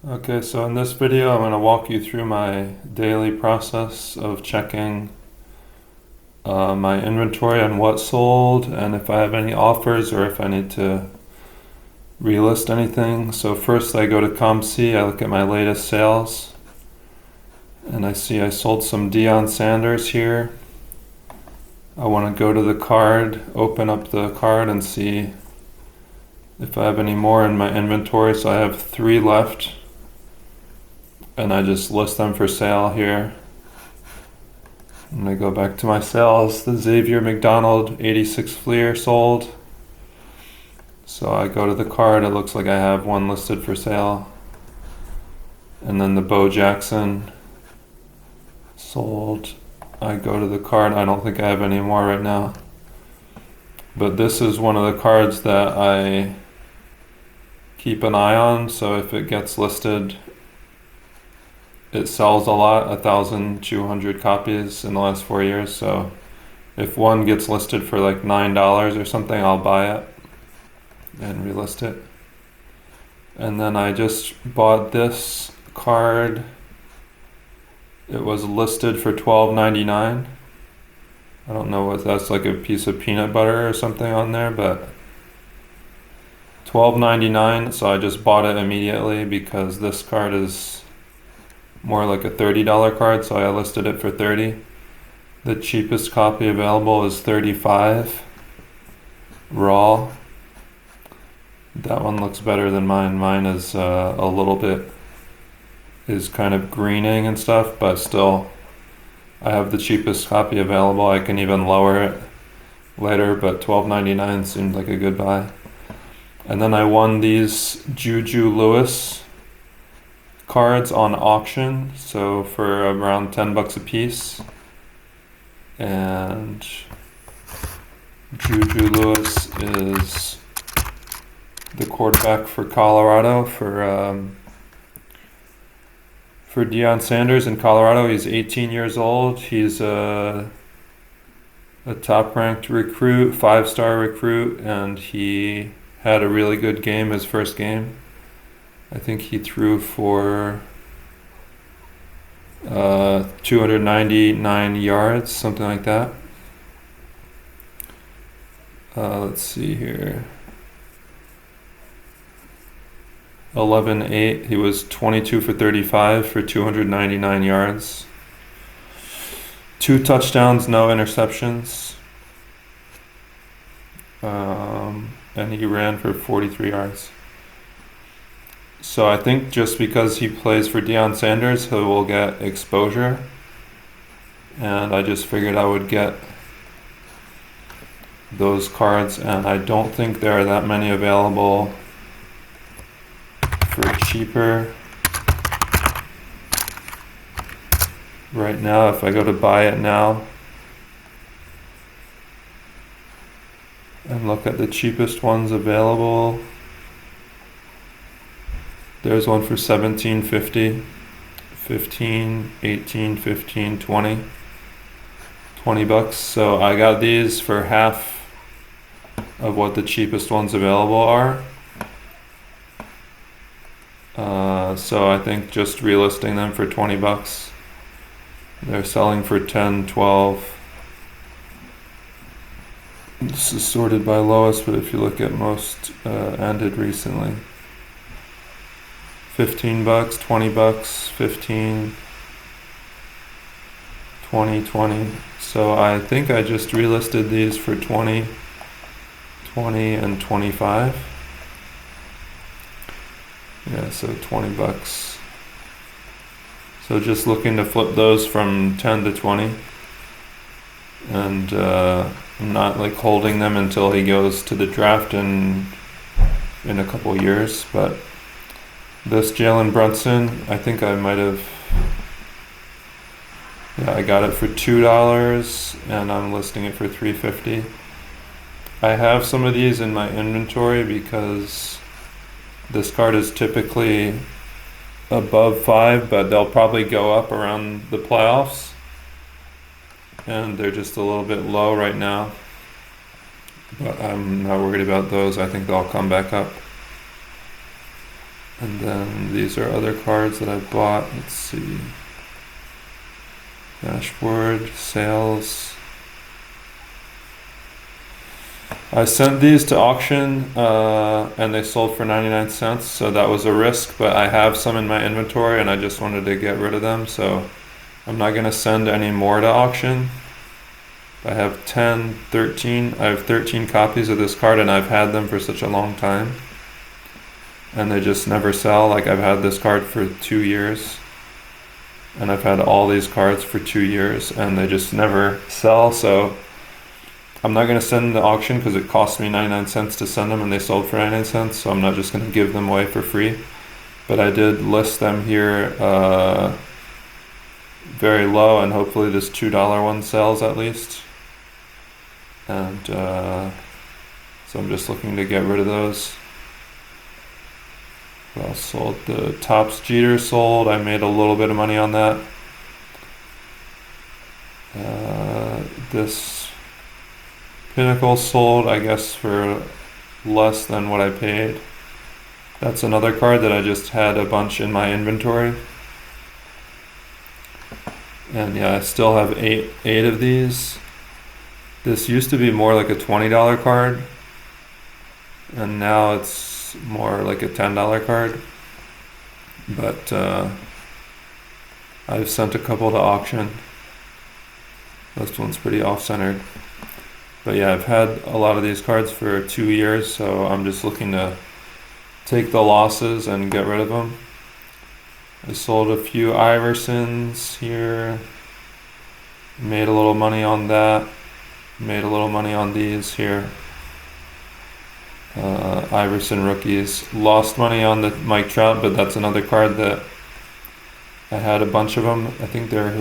Okay, so in this video I'm going to walk you through my daily process of checking my inventory on what sold and if I have any offers or if I need to relist anything. So first I go to COMC, I look at my latest sales and I see I sold some Deion Sanders here. I want to go to the card, open up the card and see if I have any more in my inventory. So I have 3 left. And I just list them for sale here. I'm gonna go back to my sales. The Xavier McDonald 86 Fleer sold. So I go to the card, it looks like I have one listed for sale. And then the Bo Jackson sold. I go to the card, I don't think I have any more right now. But this is one of the cards that I keep an eye on, so if it gets listed, it sells a lot, 1,200 copies in the last 4 years. So if one gets listed for like $9 or something, I'll buy it and relist it. And then I just bought this card. It was listed for $12.99. I don't know what that's, like a piece of peanut butter or something on there, but $12.99. So I just bought it immediately because this card is more like a $30 card, so I listed it for $30. The cheapest copy available is $35 raw. That one looks better than mine. Mine is a little bit is kind of greening and stuff, but still I have the cheapest copy available. I can even lower it later, but $12.99 seemed like a good buy. And then I won these Juju Lewis cards on auction, so for around $10 a piece. And Juju Lewis is the quarterback for Colorado for Deion Sanders in Colorado. He's 18 years old. He's a top-ranked recruit, 5-star recruit, and he had a really good game his first game. I think he threw for 299 yards, something like that. Let's see here. 11-8. He was 22 for 35 for 299 yards. 2 touchdowns, no interceptions. And he ran for 43 yards. So I think just because he plays for Deion Sanders, he will get exposure. And I just figured I would get those cards, and I don't think there are that many available for cheaper right now. If I go to buy it now and look at the cheapest ones available, there's one for $17.50, 15, 18, 15, 20, $20. So I got these for half of what the cheapest ones available are. So I think just relisting them for $20. They're selling for 10, 12. This is sorted by lowest, but if you look at most ended recently. $15, $20, 15, 20, 20. So I think I just relisted these for 20, 20, and 25. Yeah, so $20. So just looking to flip those from 10 to 20. And I'm not like holding them until he goes to the draft in a couple years, but this Jalen Brunson, I think I might have, yeah, I got it for $2 and I'm listing it for $3.50. I have some of these in my inventory because this card is typically above 5, but they'll probably go up around the playoffs. And they're just a little bit low right now. But I'm not worried about those. I think they'll come back up. And then these are other cards that I bought. Let's see. Dashboard, sales. I sent these to auction and they sold for 99 cents, so that was a risk, but I have some in my inventory and I just wanted to get rid of them, so I'm not going to send any more to auction. I have 13 copies of this card, and I've had them for such a long time and they just never sell. Like, I've had this card for 2 years and I've had all these cards for 2 years and they just never sell, so I'm not going to send them to auction because it cost me 99 cents to send them and they sold for 99 cents, so I'm not just going to give them away for free. But I did list them here very low, and hopefully this $2 one sells at least. And so I'm just looking to get rid of those. What else sold? The Topps Jeter sold. I made a little bit of money on that. This Pinnacle sold, I guess, for less than what I paid. That's another card that I just had a bunch in my inventory. And yeah, I still have eight of these. This used to be more like a $20 card, and now it's more like a $10 card. But I've sent a couple to auction. This one's pretty off-centered. But yeah, I've had a lot of these cards for 2 years, so I'm just looking to take the losses and get rid of them. I sold a few Iversons here. Made a little money on that. Made a little money on these here. Iverson rookies. Lost money on the Mike Trout, but that's another card that I had a bunch of them. I think they're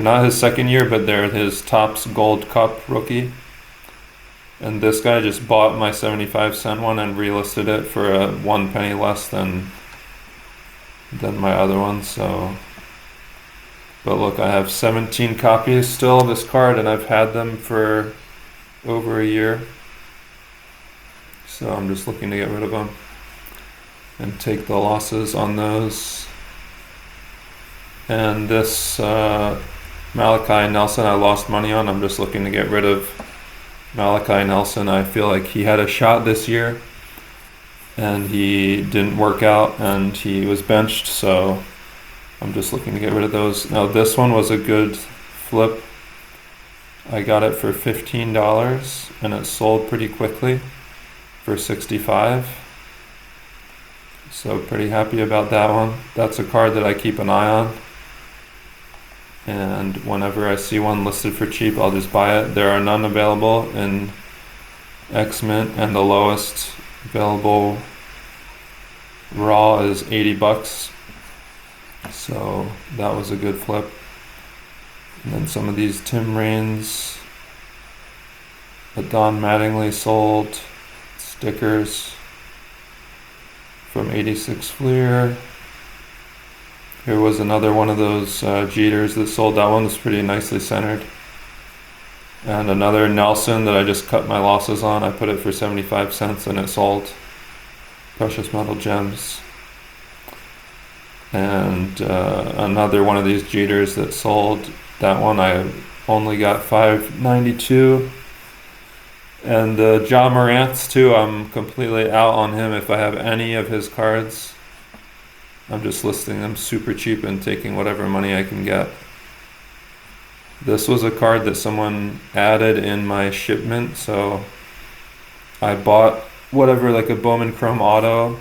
not his second year, but they're his Topps Gold Cup rookie. And this guy just bought my 75-cent one and relisted it for 1 penny less than my other one. So, but look, I have 17 copies still of this card, and I've had them for over a year. So I'm just looking to get rid of them and take the losses on those. And this Malachi Nelson I lost money on. I'm just looking to get rid of Malachi Nelson. I feel like he had a shot this year and he didn't work out and he was benched, so I'm just looking to get rid of those. Now this one was a good flip. I got it for $15 and it sold pretty quickly for $65. So pretty happy about that one. That's a card that I keep an eye on. And whenever I see one listed for cheap, I'll just buy it. There are none available in X-Mint, and the lowest available raw is $80. So that was a good flip. And then some of these Tim Raines, a Don Mattingly sold, stickers from 86 Fleer. Here was another one of those Jeters that sold. That one was pretty nicely centered. And another Nelson that I just cut my losses on. I put it for 75 cents and it sold. Precious Metal Gems. And another one of these Jeters that sold. That one I only got $5.92. And Ja Morant's too, I'm completely out on him. If I have any of his cards, I'm just listing them super cheap and taking whatever money I can get. This was a card that someone added in my shipment, so I bought whatever, like a Bowman Chrome Auto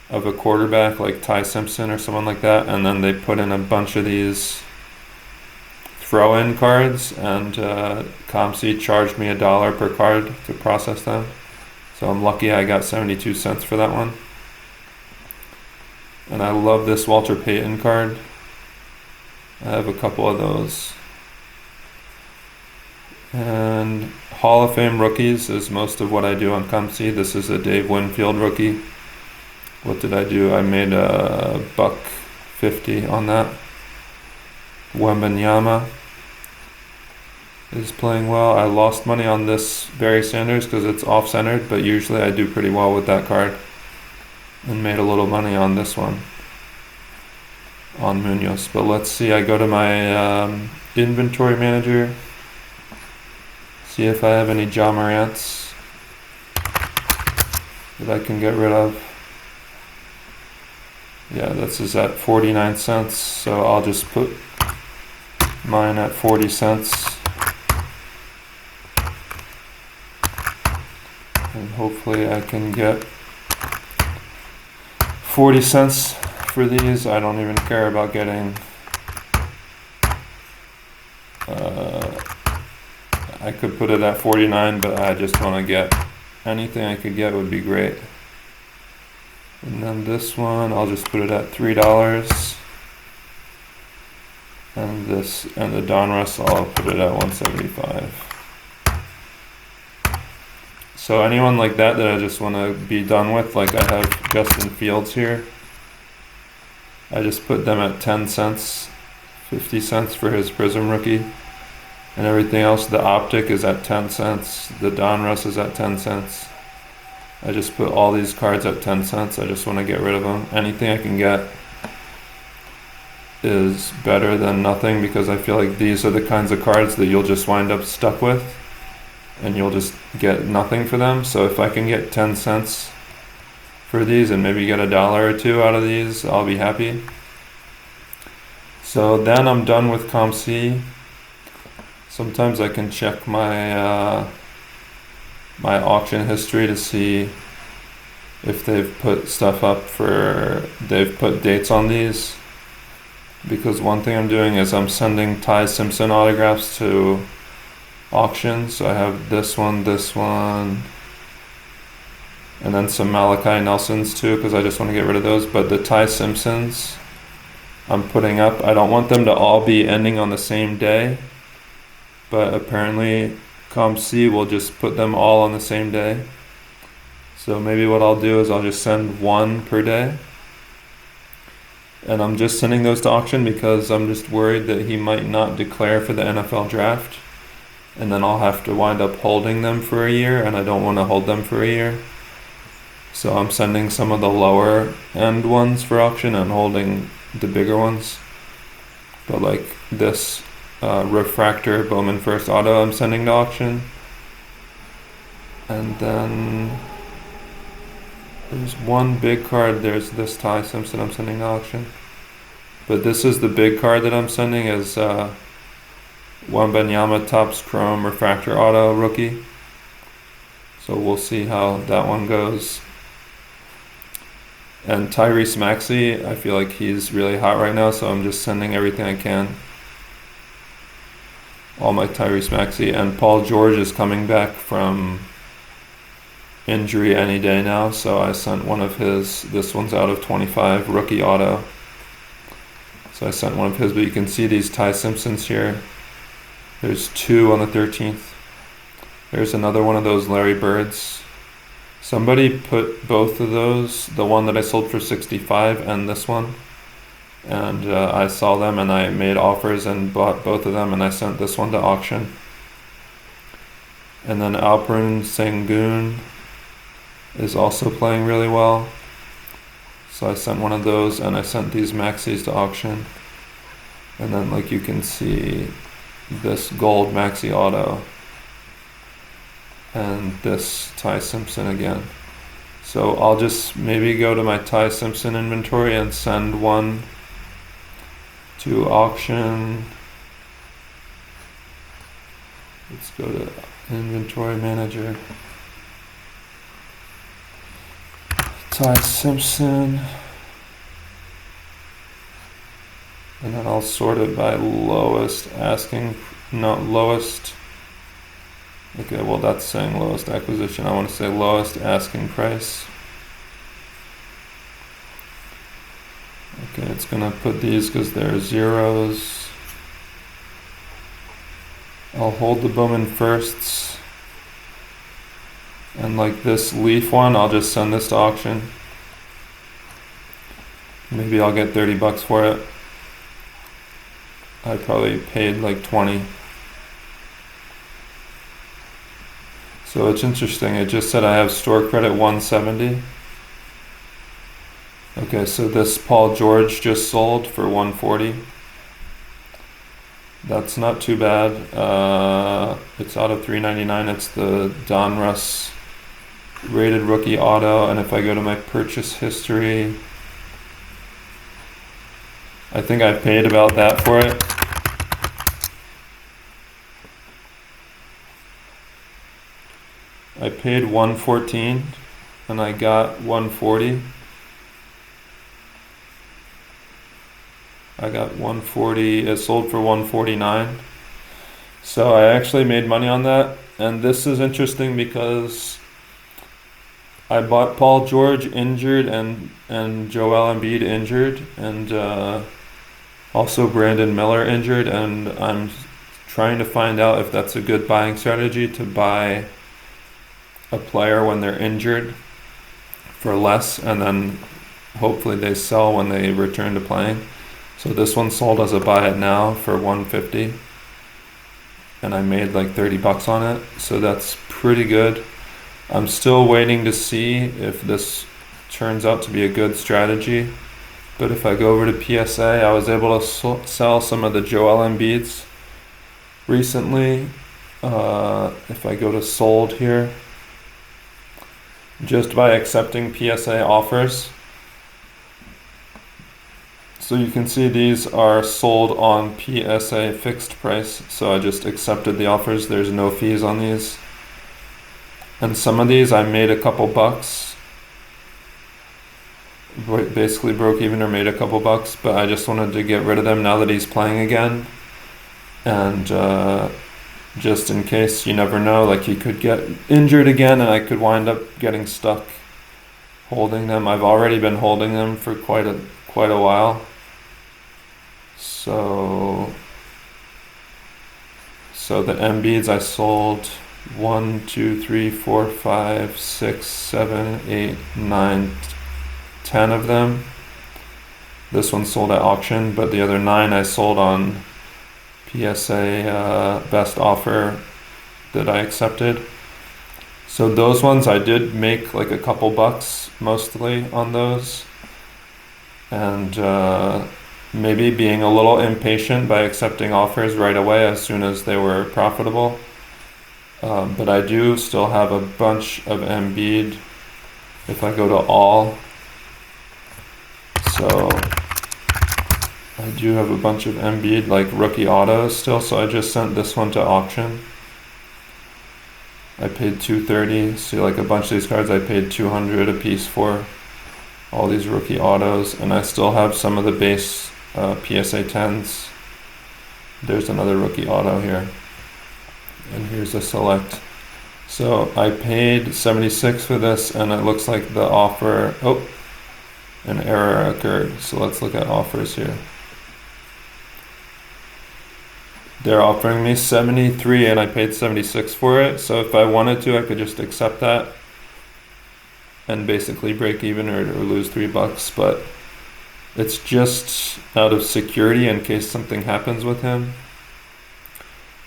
of a quarterback like Ty Simpson or someone like that, and then they put in a bunch of these throw-in cards, and COMC charged me $1 per card to process them. So I'm lucky I got 72 cents for that one. And I love this Walter Payton card. I have a couple of those. And Hall of Fame rookies is most of what I do on COMC. This is a Dave Winfield rookie. What did I do? I made a $1.50 on that. Wembanyama is playing well. I lost money on this Barry Sanders because it's off-centered, but usually I do pretty well with that card. and made a little money on this one, on Munoz. But let's see, I go to my inventory manager, see if I have any John Morants that I can get rid of. Yeah, this is at 49 cents, so I'll just put mine at 40 cents. And hopefully I can get 40 cents for these. I don't even care about getting I could put it at 49, but I just want to get anything I could get would be great. And then this one, I'll just put it at $3. And this, and the Donruss, I'll put it at 175. So anyone like that I just want to be done with, like I have Justin Fields here, I just put them at 10 cents, 50 cents for his Prism rookie, and everything else. The Optic is at 10 cents, the Donruss is at 10 cents. I just put all these cards at 10 cents. I just want to get rid of them. Anything I can get is better than nothing, because I feel like these are the kinds of cards that you'll just wind up stuck with and you'll just get nothing for them. So if I can get 10 cents for these and maybe get $1 or $2 out of these, I'll be happy. So then I'm done with COMC. Sometimes I can check my my auction history to see if they've put stuff up they've put dates on these. Because one thing I'm doing is I'm sending Ty Simpson autographs to auction. So I have this one, and then some Malachi Nelsons too, because I just want to get rid of those. But the Ty Simpsons I'm putting up, I don't want them to all be ending on the same day, but apparently COMC will just put them all on the same day. So maybe what I'll do is I'll just send one per day. And I'm just sending those to auction because I'm just worried that he might not declare for the NFL draft. And then I'll have to wind up holding them for a year, and I don't want to hold them for a year. So I'm sending some of the lower end ones for auction and holding the bigger ones. But like this refractor Bowman First Auto I'm sending to auction. And then there's one big card. There's this Ty Simpson I'm sending to auction. But this is the big card that I'm sending, is Wembanyama Topps Chrome Refractor Auto Rookie. So we'll see how that one goes. And Tyrese Maxey, I feel like he's really hot right now, so I'm just sending everything I can. All my Tyrese Maxey. And Paul George is coming back from injury any day now, so I sent one of his. This one's out of 25, rookie auto. So I sent one of his, but you can see these Ty Simpsons here. There's two on the 13th. There's another one of those Larry Birds. Somebody put both of those, the one that I sold for 65 and this one, and I saw them and I made offers and bought both of them, and I sent this one to auction. And then Alperen Sengun is also playing really well. So I sent one of those, and I sent these Maxis to auction. And then, like, you can see this gold Maxi auto and this Ty Simpson again. So I'll just maybe go to my Ty Simpson inventory and send one to auction. Let's go to inventory manager. Ty Simpson, and then I'll sort it by lowest asking, not lowest. Okay, well that's saying lowest acquisition. I want to say lowest asking price. Okay, it's gonna put these because they're zeros. I'll hold the Bowman Firsts. And like this Leaf one, I'll just send this to auction. Maybe I'll get 30 bucks for it. I probably paid like 20. So it's interesting. It just said I have store credit 170. Okay, so this Paul George just sold for 140. That's not too bad. It's out of 399. It's the Donruss rated rookie auto, and if I go to my purchase history, I think I paid about that for it. I paid 114 and I got 140. I got 140. It sold for 149. So I actually made money on that. And this is interesting because I bought Paul George injured and Joel Embiid injured, and also Brandon Miller injured, and I'm trying to find out if that's a good buying strategy to buy a player when they're injured for less, and then hopefully they sell when they return to playing. So this one sold as a buy it now for 150, and I made like 30 bucks on it, so that's pretty good. I'm still waiting to see if this turns out to be a good strategy, but if I go over to PSA, I was able to sell some of the Joel Embiids recently. If I go to sold here, just by accepting PSA offers. So you can see these are sold on PSA fixed price. So I just accepted the offers. There's no fees on these. And some of these I made a couple bucks. Basically broke even or made a couple bucks, but I just wanted to get rid of them now that he's playing again. And just in case, you never know, like he could get injured again and I could wind up getting stuck holding them. I've already been holding them for quite a while. So the Embiids I sold 1, 2, 3, 4, 5, 6, 7, 8, 9, 10 of them. This one sold at auction, but the other 9 I sold on PSA best offer that I accepted. So those ones I did make like a couple bucks mostly on those, and maybe being a little impatient by accepting offers right away as soon as they were profitable. But I do still have a bunch of Embiid if I go to all. So I do have a bunch of Embiid like rookie autos still, so I just sent this one to auction. I paid $230. See, like a bunch of these cards I paid $200 a piece for. All these rookie autos, and I still have some of the base PSA 10s. There's another rookie auto here, and here's a select. So I paid $76 for this, and it looks like the offer. Oh, an error occurred. So let's look at offers here. They're offering me $73 and I paid $76 for it. So if I wanted to, I could just accept that and basically break even or lose $3, but it's just out of security in case something happens with him.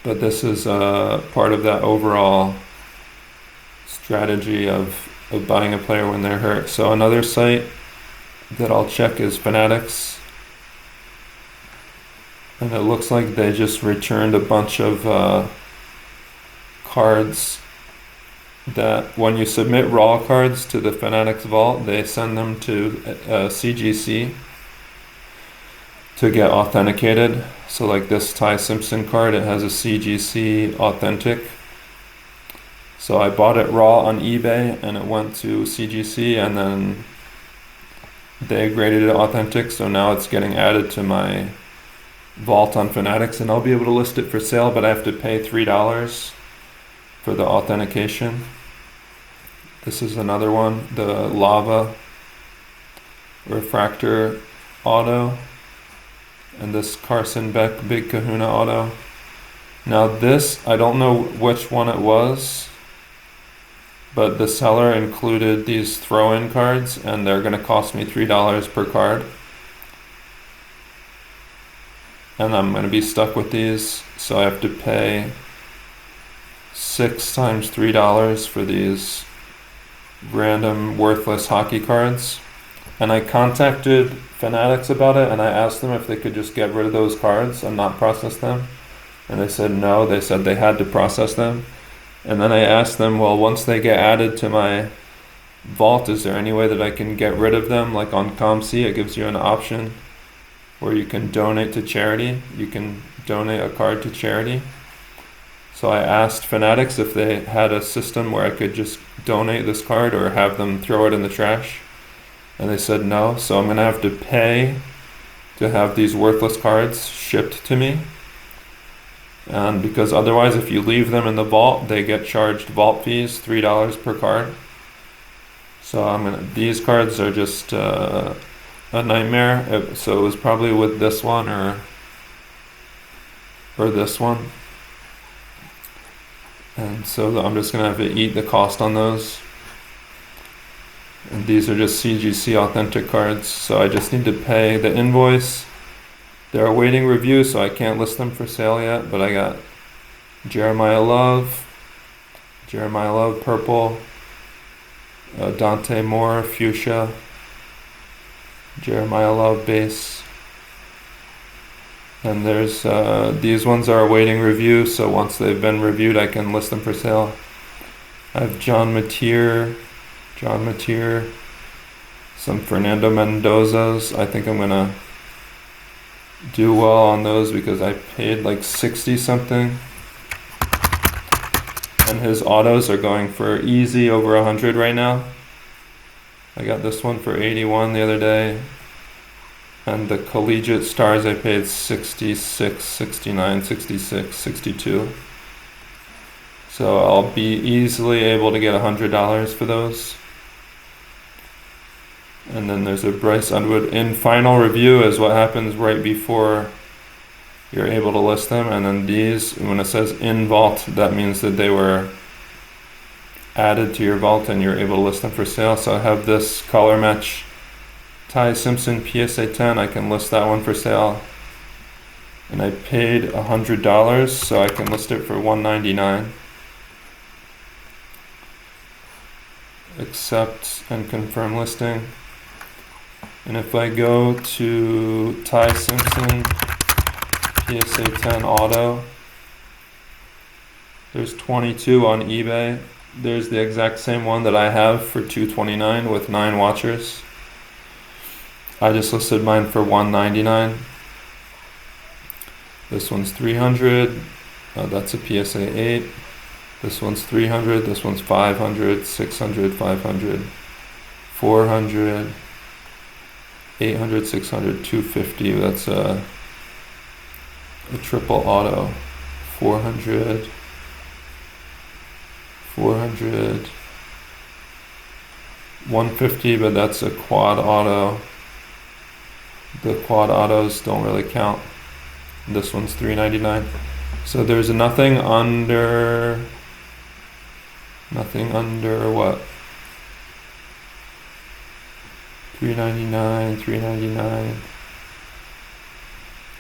But this is part of that overall strategy of buying a player when they're hurt. So another site that I'll check is Fanatics. And it looks like they just returned a bunch of cards that when you submit raw cards to the Fanatics vault, they send them to CGC to get authenticated. So like this Ty Simpson card, it has a CGC authentic. So I bought it raw on eBay and it went to CGC, and then they graded it authentic. So now it's getting added to my vault on Fanatics, and I'll be able to list it for sale, but I have to pay $3 for the authentication. This is another one, the Lava Refractor auto, and this Carson Beck Big Kahuna auto. Now this, I don't know which one it was, but the seller included these throw-in cards, and they're going to cost me $3 per card. And I'm going to be stuck with these, so I have to pay 6 times $3 for these random worthless hockey cards. And I contacted Fanatics about it, and I asked them if they could just get rid of those cards and not process them. And they said no, they said they had to process them. And then I asked them, well, once they get added to my vault, is there any way that I can get rid of them? Like on COMC, it gives you an option where you can donate to charity. You can donate a card to charity. So I asked Fanatics if they had a system where I could just donate this card or have them throw it in the trash. And they said no, so I'm gonna have to pay to have these worthless cards shipped to me. And because otherwise, if you leave them in the vault, they get charged vault fees, $3 per card. So these cards are just a nightmare. So it was probably with this one or this one. And so I'm just gonna have to eat the cost on those. And these are just CGC authentic cards, so I just need to pay the invoice. They're awaiting review, so I can't list them for sale yet, but I got Jeremiah Love Purple, Dante Moore Fuchsia, Jeremiah Love Base. And there's these ones are awaiting review, so once they've been reviewed, I can list them for sale. I have John Mateer, some Fernando Mendozas. I think I'm gonna do well on those because I paid like 60 something. And his autos are going for easy over 100 right now. I got this one for 81 the other day. And the collegiate stars I paid 66, 69, 66, 62. So I'll be easily able to get $100 for those. And then there's a Bryce Underwood. In final review is what happens right before you're able to list them. And then these, when it says in vault, that means that they were added to your vault and you're able to list them for sale. So I have this color match Ty Simpson PSA 10. I can list that one for sale. And I paid $100, so I can list it for $199. Accept and confirm listing. And if I go to Ty Simpson PSA 10 auto, there's 22 on eBay. There's the exact same one that I have for $229 with 9 watchers. I just listed mine for $199. This one's 300. That's a PSA 8. This one's 300. This one's 500, 600, 500, 400, 800, 600, 250. That's a triple auto. 400, 400, 150, but that's a quad auto. The quad autos don't really count. This one's $399. So there's nothing under what? $399, $399,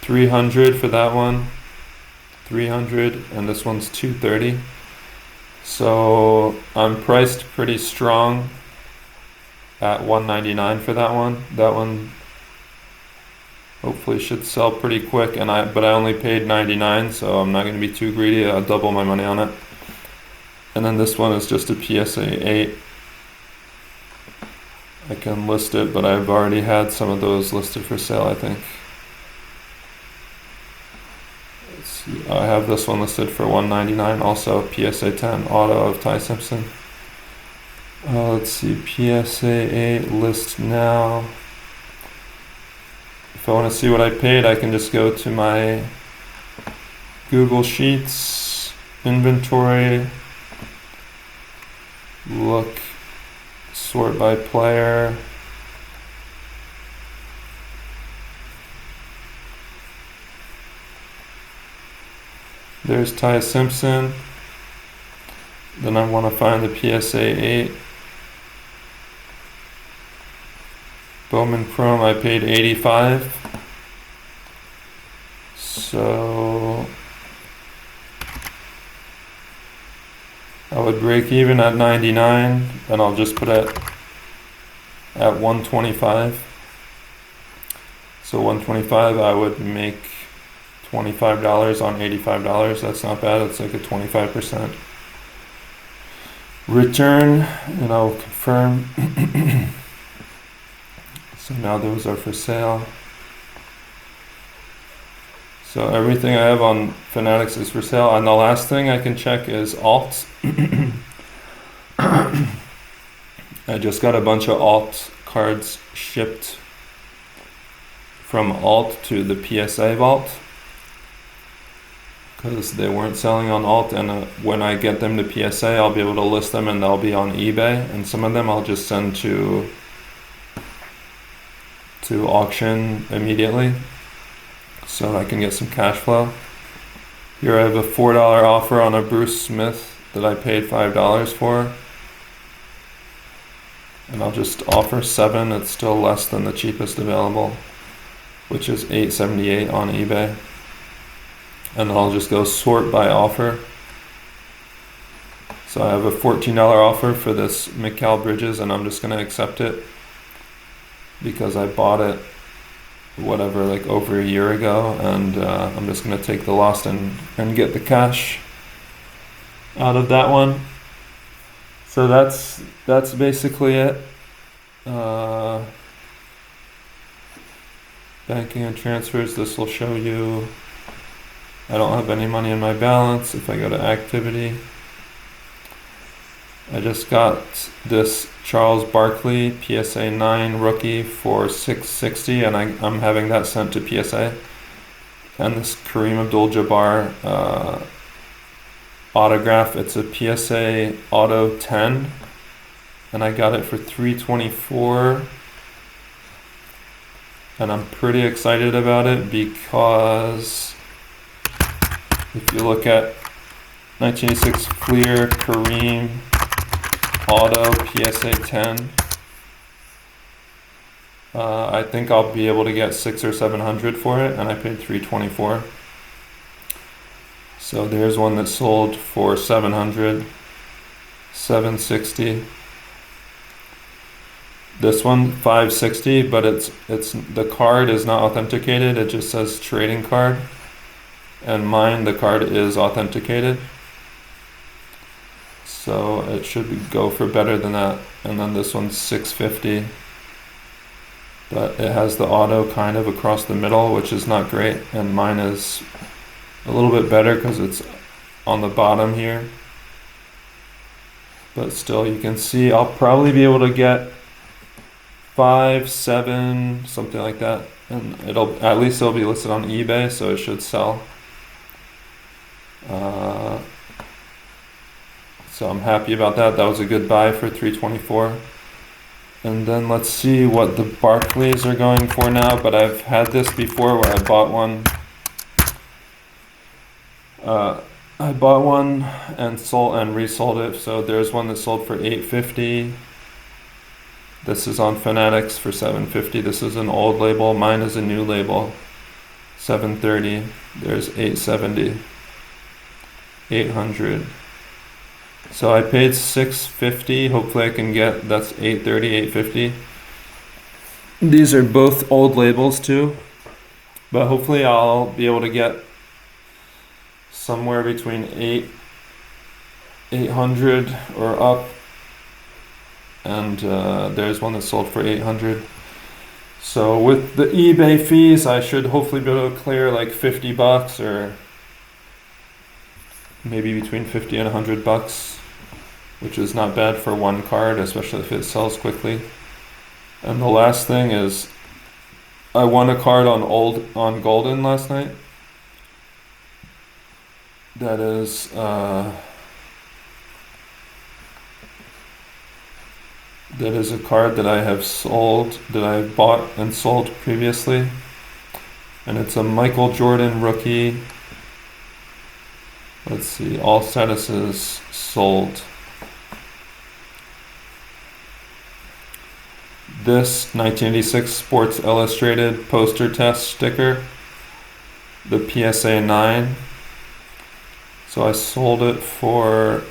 $300 for that one, $300, and this one's $230. So I'm priced pretty strong at $199 for that one. That one hopefully should sell pretty quick, but I only paid $99, so I'm not going to be too greedy. I'll double my money on it. And then this one is just a PSA 8. I can list it, but I've already had some of those listed for sale, I think. Let's see. I have this one listed for $199, also PSA 10 auto of Ty Simpson. Let's see, PSA 8 list now. If I want to see what I paid, I can just go to my Google Sheets, inventory, look, sort by player. There's Ty Simpson. Then I want to find the PSA 8. Bowman Chrome, I paid $85. So I would break even at $99, and I'll just put it at 125. So 125, I would make $25 on $85. That's not bad. It's like a 25% return, and I'll confirm. So now those are for sale. So everything I have on Fanatics is for sale. And the last thing I can check is alts. I just got a bunch of alt cards shipped from alt to the PSA vault because they weren't selling on alt, and when I get them to PSA, I'll be able to list them and they'll be on eBay, and some of them I'll just send to auction immediately so I can get some cash flow. Here I have a $4 offer on a Bruce Smith that I paid $5 for, and I'll just offer $7. It's still less than the cheapest available, which is $8.78 on eBay. And I'll just go sort by offer. So I have a $14 offer for this Mikal Bridges, and I'm just going to accept it because I bought it whatever, like over a year ago, and I'm just going to take the loss and get the cash out of that one. So that's basically it. Banking and transfers, this will show you I don't have any money in my balance. If I go to activity, I just got this Charles Barkley PSA 9 rookie for $660, and I'm having that sent to PSA. And this Kareem Abdul-Jabbar autograph, it's a PSA Auto 10, and I got it for $324. And I'm pretty excited about it because if you look at 1986 Fleer Kareem Auto PSA 10, I think I'll be able to get $600 or $700 for it, and I paid $324. So there's one that sold for $700, $760. This one $560, but it's the card is not authenticated. It just says trading card, and mine, the card is authenticated. So it should go for better than that. And then this one's $650, but it has the auto kind of across the middle, which is not great. And mine is a little bit better because it's on the bottom here. But still, you can see I'll probably be able to get 5, 7, something like that. And at least it'll be listed on eBay, so it should sell. So I'm happy about that. That was a good buy for $324. And then let's see what the Barclays are going for now. But I've had this before where I bought one. I bought one and sold and resold it. So there's one that sold for $850. This is on Fanatics for $750. This is an old label. Mine is a new label. $730. There's $870. $800. So I paid $650. Hopefully I can get, that's $830, $850. These are both old labels too, but hopefully I'll be able to get somewhere between $800 or up. And there's one that sold for $800. So with the eBay fees, I should hopefully be able to clear like $50 or maybe between $50 and $100, which is not bad for one card, especially if it sells quickly. And the last thing is, I won a card on Goldin last night. That is a card that I have sold, that I have bought and sold previously, and it's a Michael Jordan rookie. Let's see, all statuses sold. This 1986 Sports Illustrated poster test sticker, the PSA 9. So I sold it for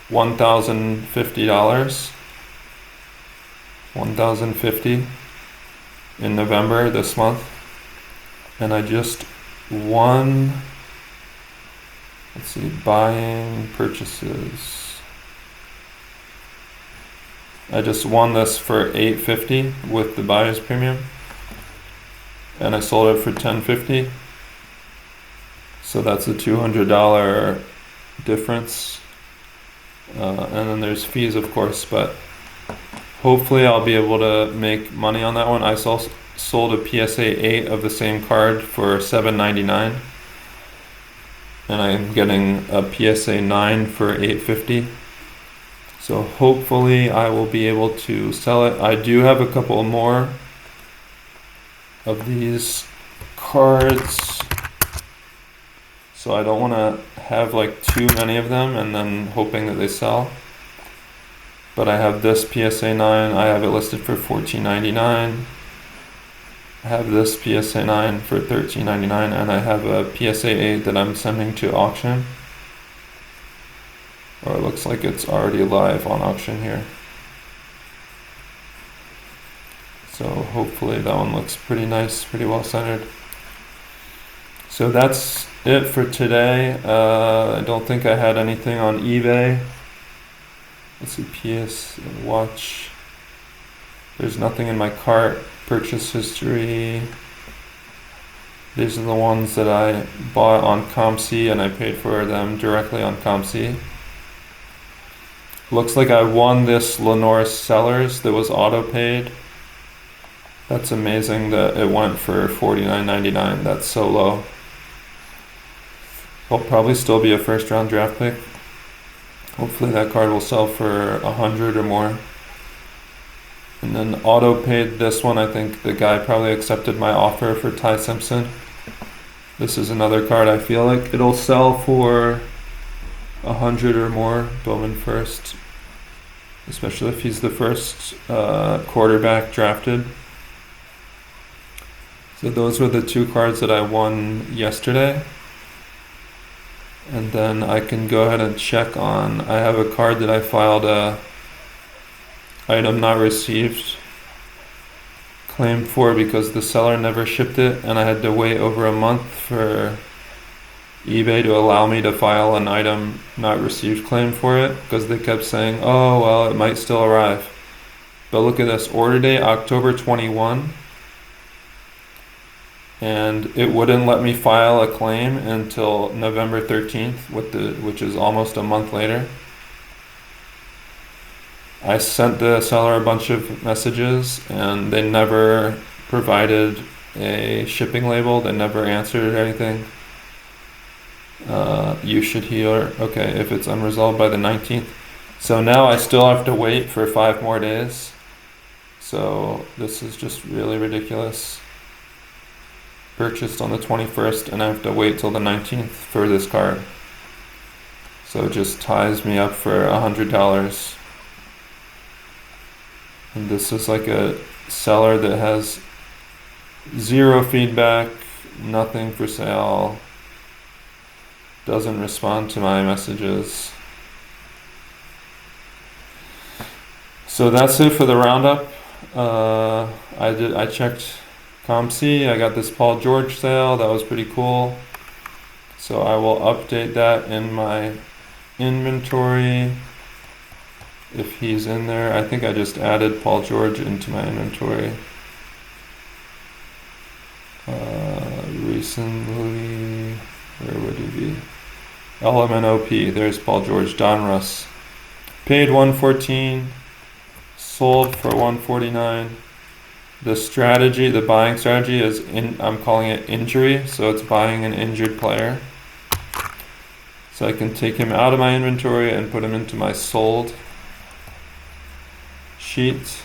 $1,050. 1,050 in November this month. And I just won, let's see, buying purchases. I just won this for $850 with the buyer's premium, and I sold it for $1050. So that's a $200 difference. And then there's fees, of course, but hopefully I'll be able to make money on that one. I sold a PSA 8 of the same card for $7.99, and I'm getting a PSA 9 for $850. So hopefully I will be able to sell it. I do have a couple more of these cards, so I don't want to have like too many of them and then hoping that they sell. But I have this PSA 9, I have it listed for $14.99. I have this PSA 9 for $13.99, and I have a PSA 8 that I'm sending to auction. Or it looks like it's already live on auction here. So hopefully that one looks pretty nice, pretty well centered. So that's it for today. I don't think I had anything on eBay. Let's see, PS watch. There's nothing in my cart. Purchase history. These are the ones that I bought on COMC, and I paid for them directly on COMC. Looks like I won this Lenore Sellers that was auto paid. That's amazing that it went for $49.99. That's so low. Will probably still be a first round draft pick. Hopefully that card will sell for 100 or more. And then auto paid this one. I think the guy probably accepted my offer for Ty Simpson. This is another card I feel like it'll sell for 100 or more. Bowman first, especially if he's the first quarterback drafted. So those were the two cards that I won yesterday. And then I can go ahead and check on, I have a card that I filed a item not received claim for because the seller never shipped it, and I had to wait over a month for eBay to allow me to file an item not received claim for it because they kept saying, oh, well, it might still arrive. But look at this, order date October 21. And it wouldn't let me file a claim until November 13th, which is almost a month later. I sent the seller a bunch of messages, and they never provided a shipping label. They never answered anything. You should hear, okay, if it's unresolved by the 19th. So now I still have to wait for 5 more days. So this is just really ridiculous. Purchased on the 21st, and I have to wait till the 19th for this card. So it just ties me up for $100. And this is like a seller that has 0 feedback, nothing for sale, doesn't respond to my messages. So that's it for the roundup. I checked COMC. I got this Paul George sale. That was pretty cool. So I will update that in my inventory if he's in there. I think I just added Paul George into my inventory recently. Where would he be? LMNOP. There's Paul George. Don Russ. Paid $114. Sold for $149. The strategy, the buying strategy is I'm calling it injury, so it's buying an injured player. So I can take him out of my inventory and put him into my sold sheet.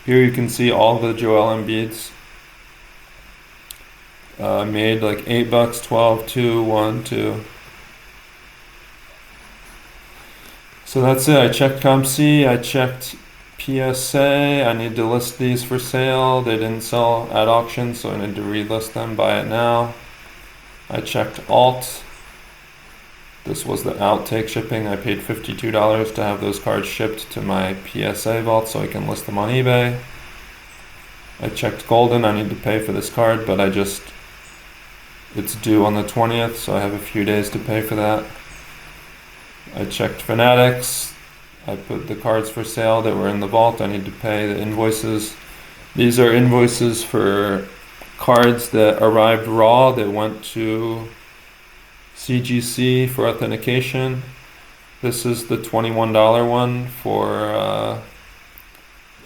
Here you can see all the Joel Embiids. Made like $8, 12, 2, 1, 2. So that's it. I checked COMC, I checked PSA. I need to list these for sale. They didn't sell at auction, so I need to relist them, buy it now. I checked alt. This was the outtake shipping. I paid $52 to have those cards shipped to my PSA vault so I can list them on eBay. I checked Goldin. I need to pay for this card, but it's due on the 20th, so I have a few days to pay for that. I checked Fanatics. I put the cards for sale that were in the vault. I need to pay the invoices. These are invoices for cards that arrived raw that went to CGC for authentication. This is the $21 one for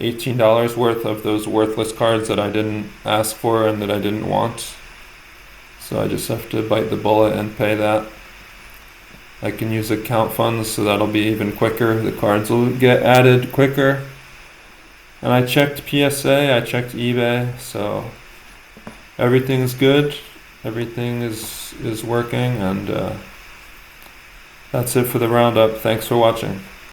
$18 worth of those worthless cards that I didn't ask for and that I didn't want. So I just have to bite the bullet and pay that. I can use account funds, so that'll be even quicker. The cards will get added quicker. And I checked PSA, I checked eBay, so everything's good. Everything is working, and that's it for the roundup. Thanks for watching.